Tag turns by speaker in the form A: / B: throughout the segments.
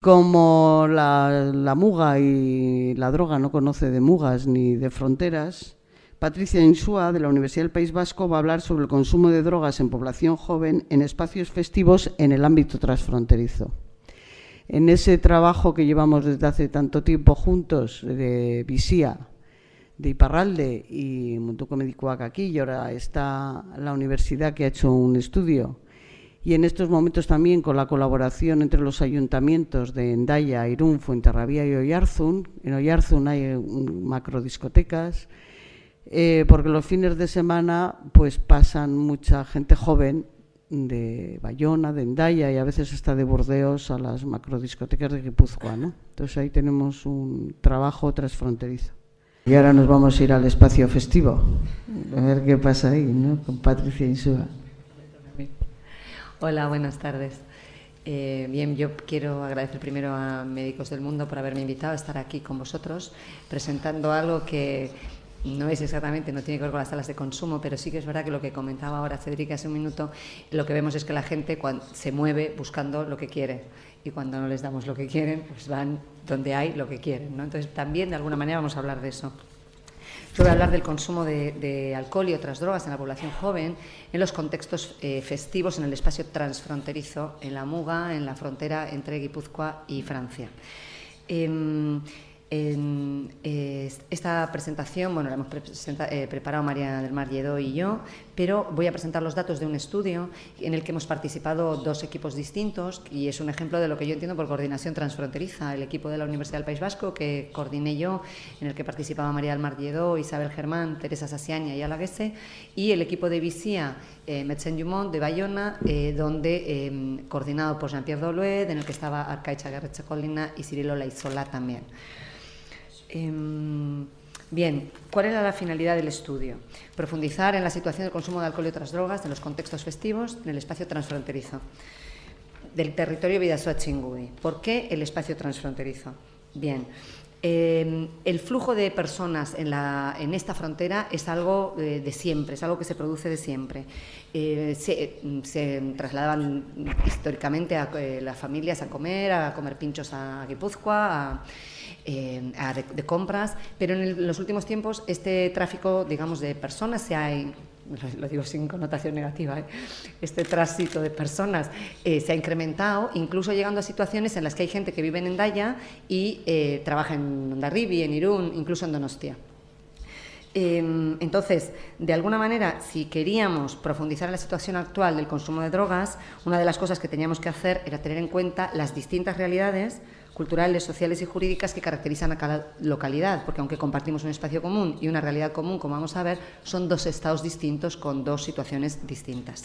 A: Como la muga y la droga no conoce de mugas ni de fronteras, Patricia Insúa, de la Universidad del País Vasco, va a hablar sobre el consumo de drogas en población joven en espacios festivos en el ámbito transfronterizo. En ese trabajo que llevamos desde hace tanto tiempo juntos, de Bizia, de Iparralde y Munduko Medikuak aquí, y ahora está la universidad que ha hecho un estudio, y en estos momentos también con la colaboración entre los ayuntamientos de Hendaya, Irún, Fuenterrabía y Oyarzún. En Oyarzún hay macrodiscotecas, porque los fines de semana pues pasan mucha gente joven de Bayona, de Hendaya y a veces hasta de Burdeos a las macrodiscotecas de Guipúzcoa, ¿no? Entonces ahí tenemos un trabajo transfronterizo. Y ahora nos vamos a ir al espacio festivo, a ver qué pasa ahí, ¿no? Con Patricia Insúa.
B: Hola, buenas tardes. Bien, yo quiero agradecer primero a Médicos del Mundo por haberme invitado a estar aquí con vosotros presentando algo que no es exactamente, no tiene que ver con las salas de consumo, pero sí que es verdad que lo que comentaba ahora Cedric hace un minuto, lo que vemos es que la gente se mueve buscando lo que quiere, y cuando no les damos lo que quieren, pues van donde hay lo que quieren, ¿no? Entonces también de alguna manera vamos a hablar de eso. Yo voy a hablar del consumo de alcohol y otras drogas en la población joven en los contextos festivos en el espacio transfronterizo, en la muga, en la frontera entre Guipúzcoa y Francia. Esta presentación, bueno, la hemos preparado María del Mar Lledó y yo, pero voy a presentar los datos de un estudio en el que hemos participado dos equipos distintos, y es un ejemplo de lo que yo entiendo por coordinación transfronteriza. El equipo de la Universidad del País Vasco, que coordiné yo, en el que participaba María del Mar Lledó, Isabel Germán, Teresa Sassiaña y Alaguese, y el equipo de Bizia, Médecins du Monde, de Bayona, donde, coordinado por Jean-Pierre Doluet, en el que estaba Arcaicha Guerreche-Colina y Cirilo Laizola también. Bien, ¿cuál era la finalidad del estudio? Profundizar en la situación del consumo de alcohol y otras drogas en los contextos festivos en el espacio transfronterizo del territorio Bidasoa-Txingudi. ¿Por qué el espacio transfronterizo? Bien, el flujo de personas en esta frontera es algo de siempre, es algo que se produce de siempre. Se trasladaban históricamente a las familias a comer pinchos a Guipúzcoa, de compras, pero en los últimos tiempos este tráfico, digamos, de personas lo digo sin connotación negativa, este tránsito de personas se ha incrementado, incluso llegando a situaciones en las que hay gente que vive en Hendaya y trabaja en Hondarribia, en Irún, incluso en Donostia. Entonces, de alguna manera, si queríamos profundizar en la situación actual del consumo de drogas, una de las cosas que teníamos que hacer era tener en cuenta las distintas realidades culturales, sociales y jurídicas que caracterizan a cada localidad, porque aunque compartimos un espacio común y una realidad común, como vamos a ver, son dos estados distintos con dos situaciones distintas.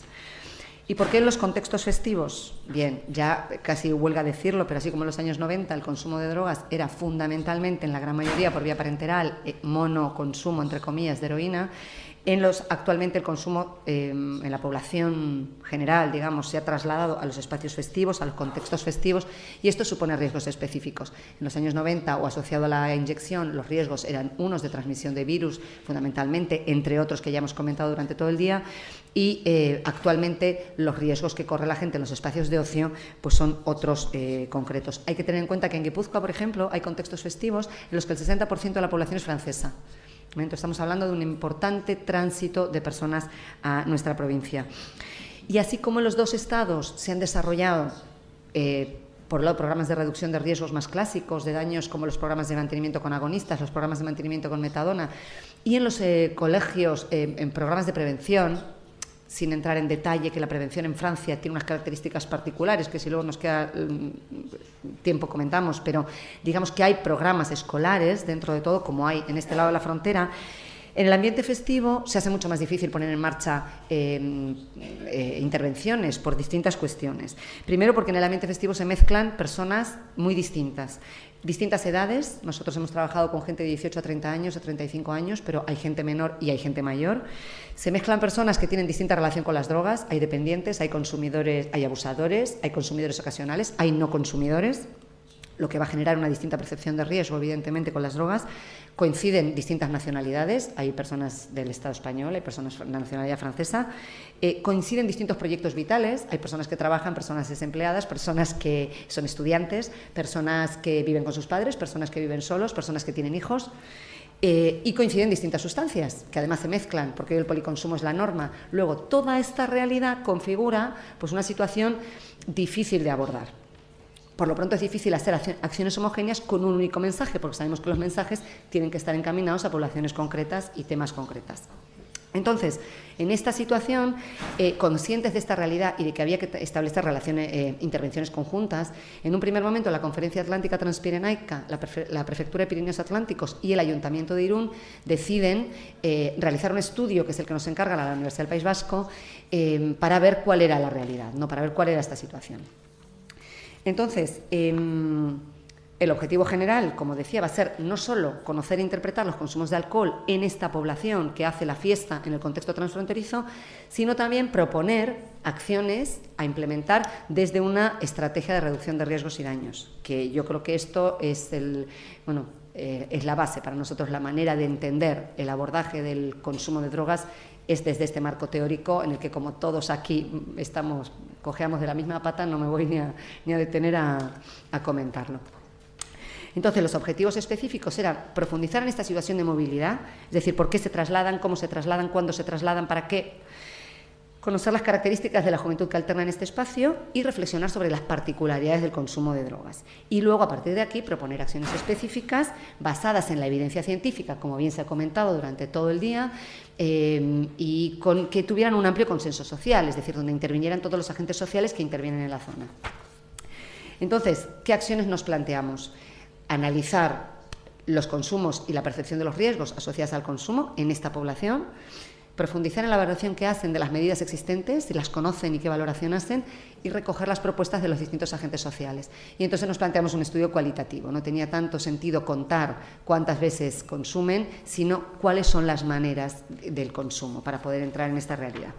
B: ¿Y por qué en los contextos festivos? Bien, ya casi huelga decirlo, pero así como en los años 90 el consumo de drogas era fundamentalmente, en la gran mayoría, por vía parenteral, monoconsumo, entre comillas, de heroína. Actualmente el consumo en la población general, digamos, se ha trasladado a los espacios festivos, a los contextos festivos, y esto supone riesgos específicos. En los años 90, o asociado a la inyección, los riesgos eran unos de transmisión de virus, fundamentalmente, entre otros que ya hemos comentado durante todo el día, y actualmente los riesgos que corre la gente en los espacios de ocio pues son otros concretos. Hay que tener en cuenta que en Guipúzcoa, por ejemplo, hay contextos festivos en los que el 60% de la población es francesa. Entonces, estamos hablando de un importante tránsito de personas a nuestra provincia. Y así como en los dos estados se han desarrollado, por un lado, programas de reducción de riesgos más clásicos de daños, como los programas de mantenimiento con agonistas, los programas de mantenimiento con metadona, y en los colegios, en programas de prevención, sin entrar en detalle, que la prevención en Francia tiene unas características particulares, que si luego nos queda tiempo comentamos, pero digamos que hay programas escolares dentro de todo, como hay en este lado de la frontera. En el ambiente festivo se hace mucho más difícil poner en marcha intervenciones por distintas cuestiones. Primero, porque en el ambiente festivo se mezclan personas muy distintas edades. Nosotros hemos trabajado con gente de 18 a 30 años, a 35 años, pero hay gente menor y hay gente mayor. Se mezclan personas que tienen distinta relación con las drogas. Hay dependientes, hay consumidores, hay abusadores, hay consumidores ocasionales, hay no consumidores. lo que va a generar una distinta percepción de riesgo, evidentemente, con las drogas. Coinciden distintas nacionalidades, hay personas del Estado español, hay personas de la nacionalidad francesa, coinciden distintos proyectos vitales, hay personas que trabajan, personas desempleadas, personas que son estudiantes, personas que viven con sus padres, personas que viven solos, personas que tienen hijos. Y coinciden distintas sustancias, que además se mezclan, porque hoy el policonsumo es la norma. Luego, toda esta realidad configura pues, una situación difícil de abordar. Por lo pronto es difícil hacer acciones homogéneas con un único mensaje, porque sabemos que los mensajes tienen que estar encaminados a poblaciones concretas y temas concretas. Entonces, en esta situación, conscientes de esta realidad y de que había que establecer intervenciones conjuntas, en un primer momento la Conferencia Atlántica Transpirenaica, la Prefectura de Pirineos Atlánticos y el Ayuntamiento de Irún deciden realizar un estudio, que es el que nos encarga la Universidad del País Vasco, para ver cuál era la realidad, ¿no? Para ver cuál era esta situación. Entonces, el objetivo general, como decía, va a ser no solo conocer e interpretar los consumos de alcohol en esta población que hace la fiesta en el contexto transfronterizo, sino también proponer acciones a implementar desde una estrategia de reducción de riesgos y daños, que yo creo que esto es es la base para nosotros, la manera de entender el abordaje del consumo de drogas es desde este marco teórico en el que, como todos aquí cojeamos de la misma pata, no me voy ni a detener a comentarlo. Entonces, los objetivos específicos eran profundizar en esta situación de movilidad, es decir, por qué se trasladan, cómo se trasladan, cuándo se trasladan, para qué, conocer las características de la juventud que alterna en este espacio y reflexionar sobre las particularidades del consumo de drogas. Y luego, a partir de aquí, proponer acciones específicas basadas en la evidencia científica, como bien se ha comentado durante todo el día, y que tuvieran un amplio consenso social, es decir, donde intervinieran todos los agentes sociales que intervienen en la zona. Entonces, ¿qué acciones nos planteamos? Analizar los consumos y la percepción de los riesgos asociados al consumo en esta población, profundizar en la valoración que hacen de las medidas existentes, si las conocen y qué valoración hacen, y recoger las propuestas de los distintos agentes sociales. Y entonces nos planteamos un estudio cualitativo. No tenía tanto sentido contar cuántas veces consumen, sino cuáles son las maneras del consumo para poder entrar en esta realidad.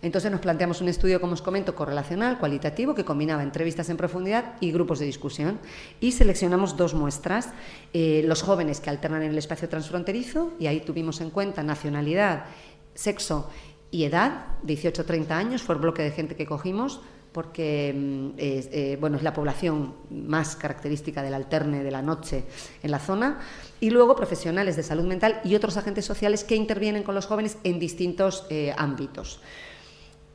B: Entonces nos planteamos un estudio, como os comento, correlacional, cualitativo, que combinaba entrevistas en profundidad y grupos de discusión, y seleccionamos 2 muestras, los jóvenes que alternan en el espacio transfronterizo, y ahí tuvimos en cuenta nacionalidad, sexo y edad, 18-30 años, fue el bloque de gente que cogimos, porque es la población más característica del alterne de la noche en la zona, y luego profesionales de salud mental y otros agentes sociales que intervienen con los jóvenes en distintos ámbitos.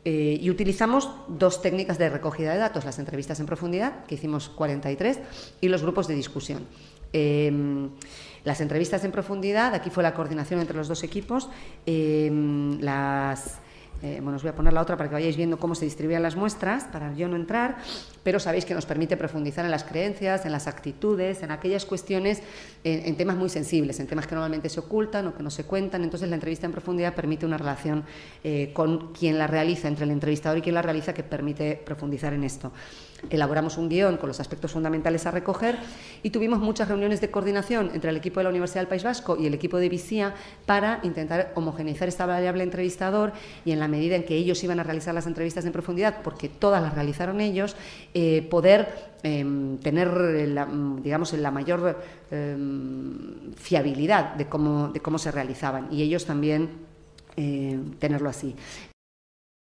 B: Y utilizamos 2 técnicas de recogida de datos, las entrevistas en profundidad, que hicimos 43, y los grupos de discusión. Las entrevistas en profundidad, aquí fue la coordinación entre los 2 equipos, os voy a poner la otra para que vayáis viendo cómo se distribuían las muestras, para yo no entrar, pero sabéis que nos permite profundizar en las creencias, en las actitudes, en aquellas cuestiones, en temas muy sensibles, en temas que normalmente se ocultan o que no se cuentan. Entonces la entrevista en profundidad permite una relación con quien la realiza, entre el entrevistador y quien la realiza, que permite profundizar en esto. Elaboramos un guión con los aspectos fundamentales a recoger y tuvimos muchas reuniones de coordinación entre el equipo de la Universidad del País Vasco y el equipo de Visía para intentar homogeneizar esta variable entrevistador, y en la medida en que ellos iban a realizar las entrevistas en profundidad, porque todas las realizaron ellos, poder tener la mayor fiabilidad de cómo se realizaban, y ellos también tenerlo así.